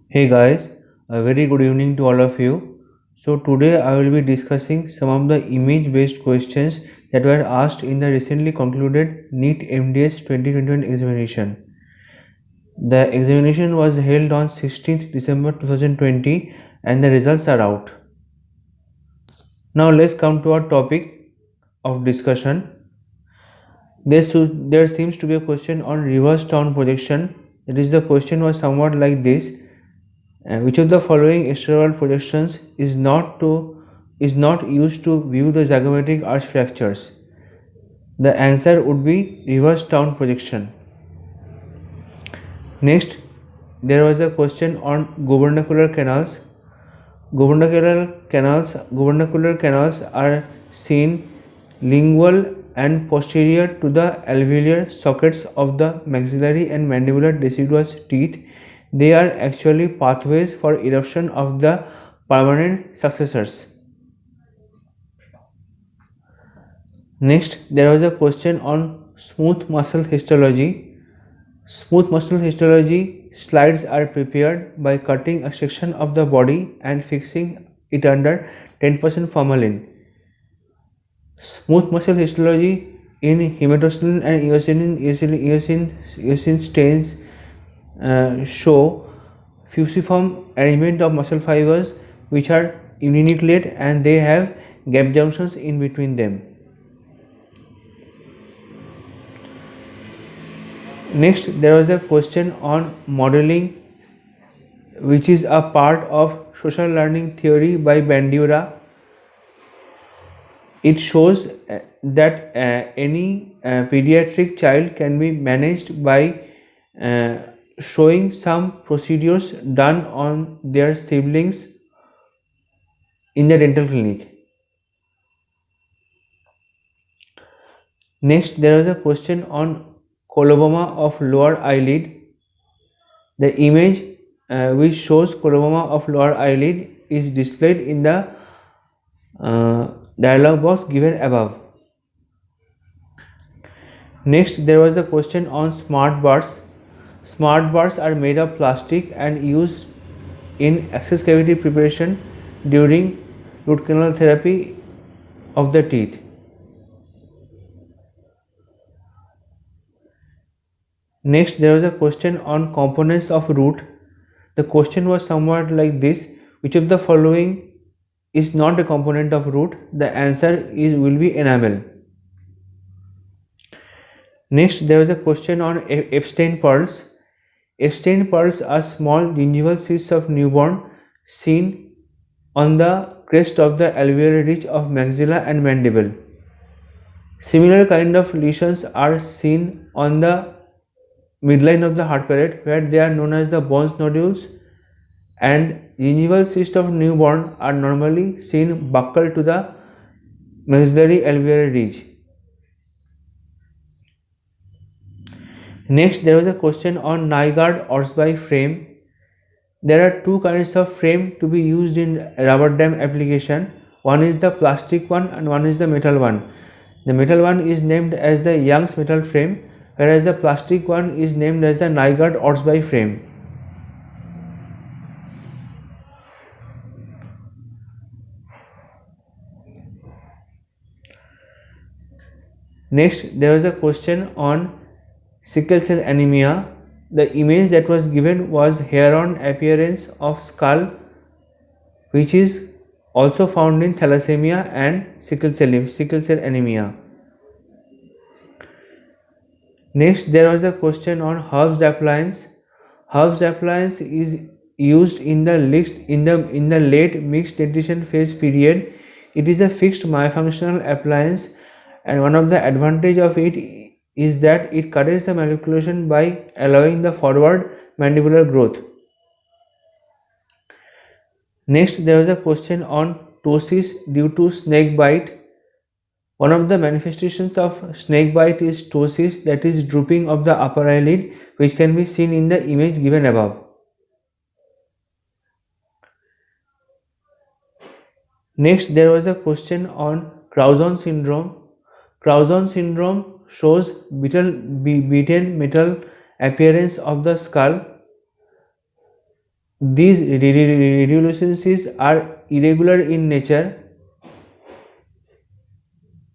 Hey guys, a very good evening to all of you. So today I will be discussing some of the image based questions that were asked in the recently concluded NEET MDS 2021 examination. The examination was held on 16th December 2020 and the results are out. Now let's come to our topic of discussion. There seems to be a question on reverse town projection. That is, the question was somewhat like this: which of the following external projections is not used to view the zygomatic arch fractures? The answer would be reverse town projection. Next, there was a question on gubernacular canals. Gubernacular canals are seen lingual and posterior to the alveolar sockets of the maxillary and mandibular deciduous teeth. They are actually pathways for eruption of the permanent successors. Next, there was a question on smooth muscle histology. Smooth muscle histology slides are prepared by cutting a section of the body and fixing it under 10% formalin. Smooth muscle histology in hematocillin and eosine stains show fusiform arrangement of muscle fibers which are uninucleate and they have gap junctions in between them. Next, there was a question on modeling, which is a part of social learning theory by Bandura. It shows that any pediatric child can be managed by uh, showing some procedures done on their siblings in the dental clinic. Next, there was a question on coloboma of lower eyelid. The image which shows coloboma of lower eyelid is displayed in the uh, dialog box given above. Next, there was a question on smart bars. Smart bars are made of plastic and used in access cavity preparation during root canal therapy of the teeth. Next, there was a question on components of root. The question was somewhat like this: which of the following is not a component of root? The answer is will be enamel. Next, there was a question on Epstein pearls. Epstein pearls are small gingival cysts of newborn seen on the crest of the alveolar ridge of maxilla and mandible. Similar kind of lesions are seen on the midline of the hard palate where they are known as the Bones nodules, and gingival cysts of newborn are normally seen buccal to the maxillary alveolar ridge. Next, there was a question on Nygaard Orsby frame. There are two kinds of frame to be used in rubber dam application. One is the plastic one and one is the metal one. The metal one is named as the Young's metal frame, whereas the plastic one is named as the Nygaard Orsby frame. Next, there was a question on sickle cell anemia. The image that was given was hair-on appearance of skull, which is also found in thalassemia and sickle cell anemia. Next, there was a question on Herb's appliance. Herb's appliance is used in the late mixed dentition phase period. It is a fixed myofunctional appliance, and one of the advantage of it is that it cuts the manipulation by allowing the forward mandibular growth. Next, there was a question on ptosis due to snake bite. One of the manifestations of snake bite is ptosis, that is drooping of the upper eyelid, which can be seen in the image given above. Next, there was a question on Crouzon syndrome. Crouzon syndrome shows beaten metal appearance of the skull. These radiolucencies are irregular in nature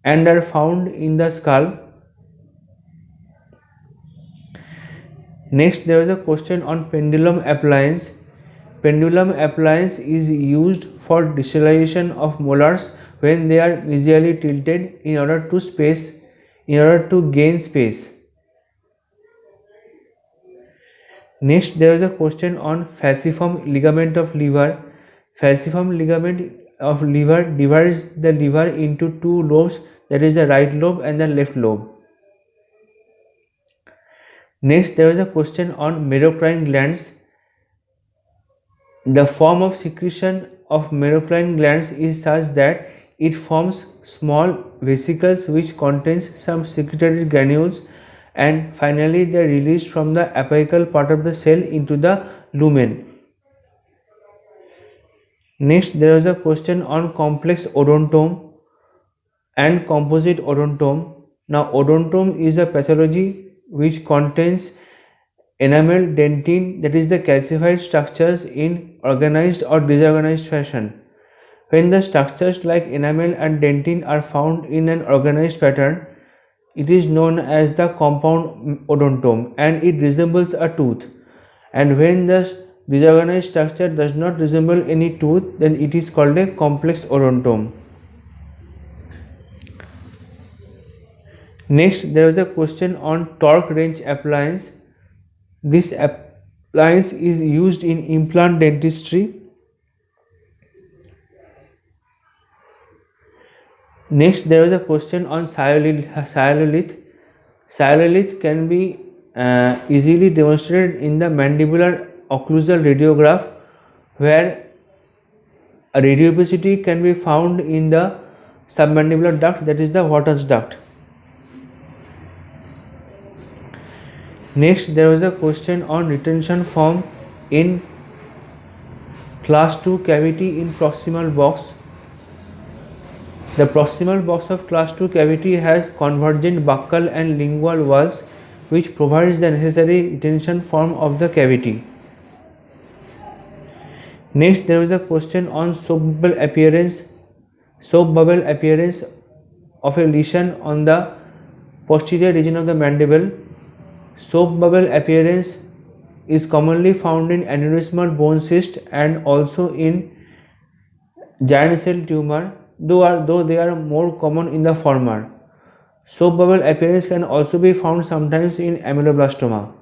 and are found in the skull. Next, there is a question on pendulum appliance. Pendulum appliance is used for digitalization of molars when they are mesially tilted in order to gain space. Next, there is a question on falciform ligament of liver. Falciform ligament of liver divides the liver into two lobes, that is the right lobe and the left lobe. Next, there is a question on merocrine glands. The form of secretion of merocrine glands is such that it forms small vesicles which contains some secretory granules, and finally they are released from the apical part of the cell into the lumen. Next, there is a question on complex odontome and composite odontome. Now, odontome is a pathology which contains enamel dentin, that is the calcified structures in organized or disorganized fashion. When the structures like enamel and dentin are found in an organized pattern, it is known as the compound odontome and it resembles a tooth. And when the disorganized structure does not resemble any tooth, then it is called a complex odontome. Next, there is a question on torque wrench appliance. This appliance is used in implant dentistry. Next, there is a question on cyanolith. Cyanolith can be easily demonstrated in the mandibular occlusal radiograph, where a radiopacity can be found in the submandibular duct, that is the Wharton's duct. Next, there was a question on retention form in class 2 cavity in proximal box. The proximal box of class 2 cavity has convergent buccal and lingual walls which provides the necessary retention form of the cavity. Next, there was a question on soap bubble appearance of a lesion on the posterior region of the mandible. Soap bubble appearance is commonly found in aneurysmal bone cyst and also in giant cell tumor, though they are more common in the former. Soap bubble appearance can also be found sometimes in ameloblastoma.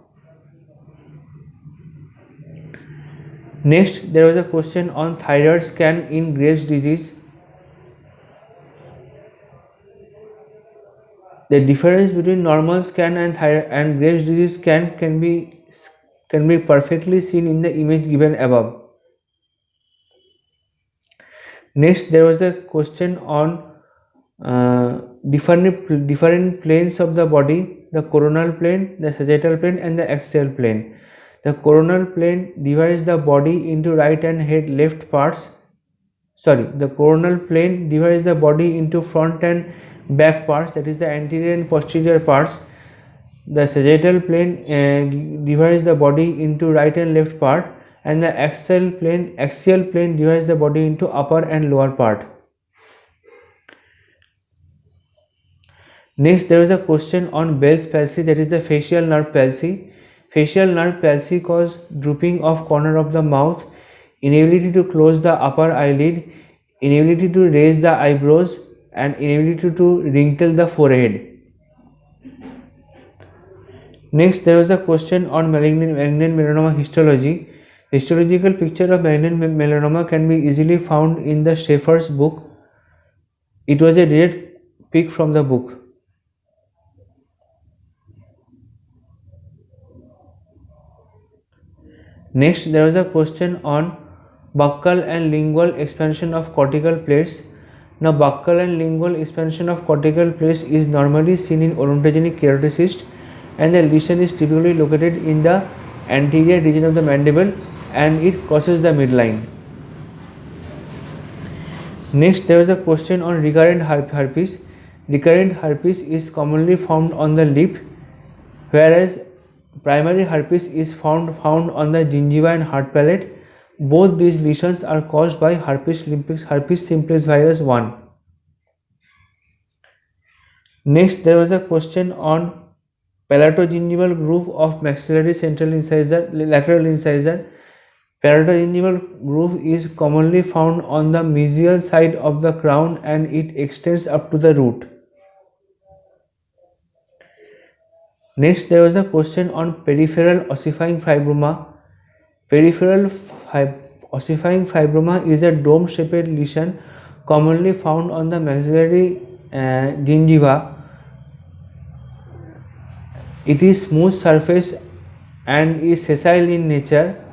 Next, there was a question on thyroid scan in Graves' disease. The difference between normal scan and Graves' disease scan can be perfectly seen in the image given above. Next, there was a question on different planes of the body: the coronal plane, the sagittal plane, and the axial plane. The coronal plane divides the body into right and left parts. The coronal plane divides the body into front and back parts, that is the anterior and posterior parts. The sagittal plane divides the body into right and left part, and the axial plane divides the body into upper and lower part. Next, there is a question on Bell's palsy, that is the facial nerve palsy. Facial nerve palsy cause drooping of corner of the mouth, inability to close the upper eyelid, inability to raise the eyebrows, and inability to wrinkle the forehead. Next, there was a question on malignant melanoma histology. The histological picture of malignant melanoma can be easily found in the Schaeffer's book. It was a direct pick from the book. Next, there was a question on buccal and lingual expansion of cortical plates. Now, buccal and lingual expansion of cortical plates is normally seen in odontogenic keratocyst, and the lesion is typically located in the anterior region of the mandible and it crosses the midline. Next, there is a question on recurrent herpes. Recurrent herpes is commonly found on the lip, whereas primary herpes is found on the gingiva and hard palate. Both these lesions are caused by herpes simplex virus 1. Next, there was a question on palatogingival groove of maxillary central incisor, lateral incisor. Palatogingival groove is commonly found on the mesial side of the crown and it extends up to the root. Next, there was a question on peripheral ossifying fibroma. Peripheral ossifying fibroma is a dome-shaped lesion commonly found on the maxillary gingiva. It is smooth surface and is sessile in nature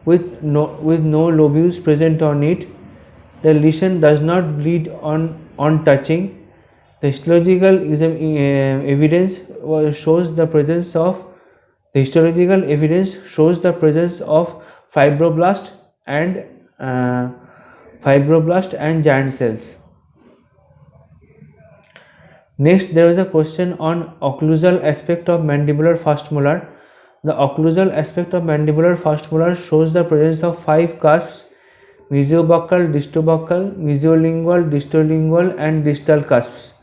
with no lobules present on it. The lesion does not bleed on touching. The histological evidence shows the presence of fibroblast and giant cells. Next, there is a question on occlusal aspect of mandibular first molar. The occlusal aspect of mandibular first molar shows the presence of 5 cusps: mesiobuccal, distobuccal, mesiolingual, distolingual and distal cusps.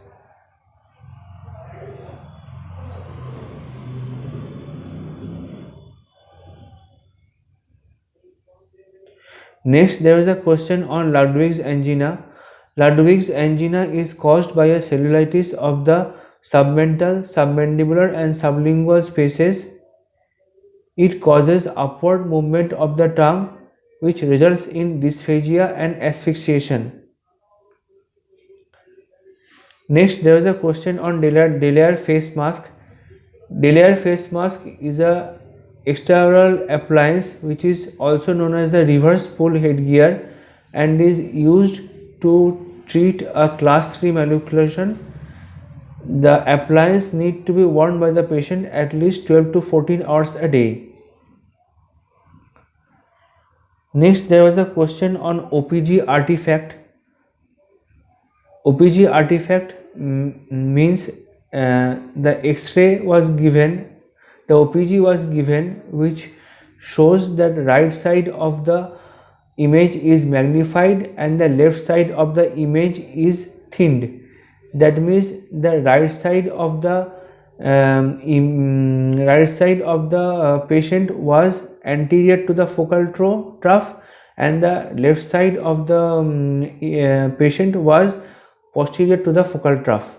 Next, there is a question on Ludwig's angina. Ludwig's angina is caused by a cellulitis of the submental, submandibular and sublingual spaces. It causes upward movement of the tongue, which results in dysphagia and asphyxiation. Next, there is a question on Delaire face mask. Delaire face mask is a extraoral appliance which is also known as the reverse pull headgear and is used to treat a class 3 malnutrition. The appliance need to be worn by the patient at least 12 to 14 hours a day. Next, there was a question on OPG artifact. OPG artifact means the X-ray was given, the OPG was given, which shows that right side of the image is magnified and the left side of the image is thinned. That means the right side of the patient was anterior to the focal trough and the left side of the patient was posterior to the focal trough.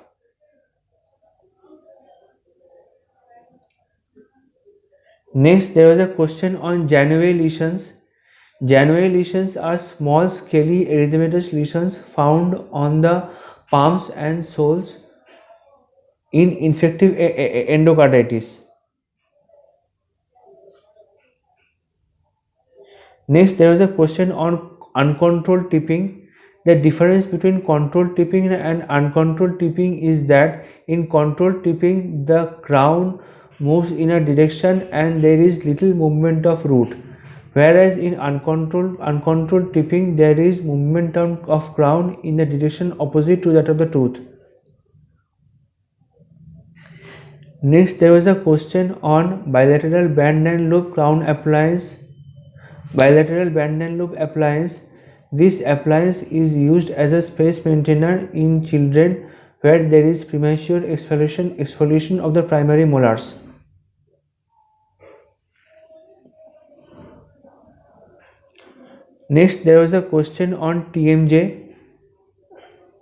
Next, there was a question on Janeway lesions. Janeway lesions are small scaly erythematous lesions found on the palms and soles in infective endocarditis. Next, there was a question on uncontrolled tipping. The difference between controlled tipping and uncontrolled tipping is that in controlled tipping the crown moves in a direction and there is little movement of root, whereas in uncontrolled tipping there is movement of crown in the direction opposite to that of the tooth. Next, there was a question on bilateral band and loop crown appliance. Bilateral band and loop appliance. This appliance is used as a space maintainer in children where there is premature exfoliation of the primary molars. Next, there was a question on TMJ.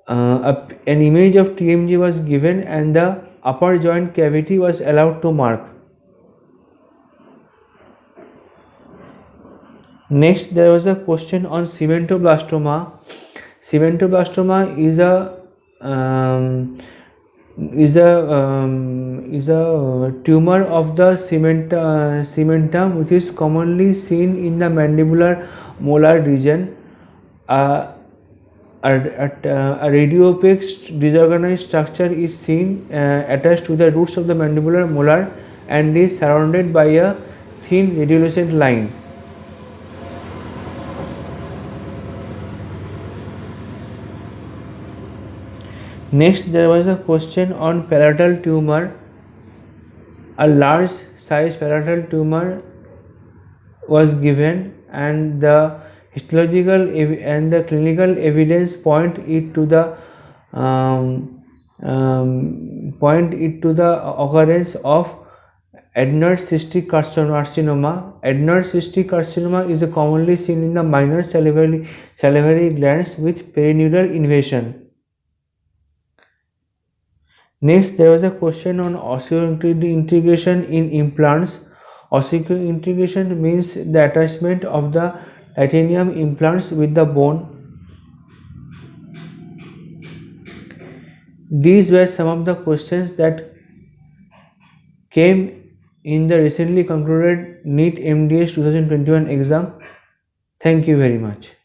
An image of TMJ was given and the upper joint cavity was allowed to mark. Next, there was a question on cementoblastoma. Cementoblastoma is a tumor of the cementum which is commonly seen in the mandibular molar region. A radiopaque disorganized structure is seen attached to the roots of the mandibular molar and is surrounded by a thin radiolucent line. Next, there was a question on palatal tumor. A large size palatal tumor was given and the and the clinical evidence point it to the occurrence of adenoid cystic carcinoma. Adenoid cystic carcinoma is commonly seen in the minor salivary glands with perineal invasion. Next, there was a question on osseointegration in implants. Osseointegration means the attachment of the titanium implants with the bone. These were some of the questions that came in the recently concluded NEET MDS 2021 exam. Thank you very much.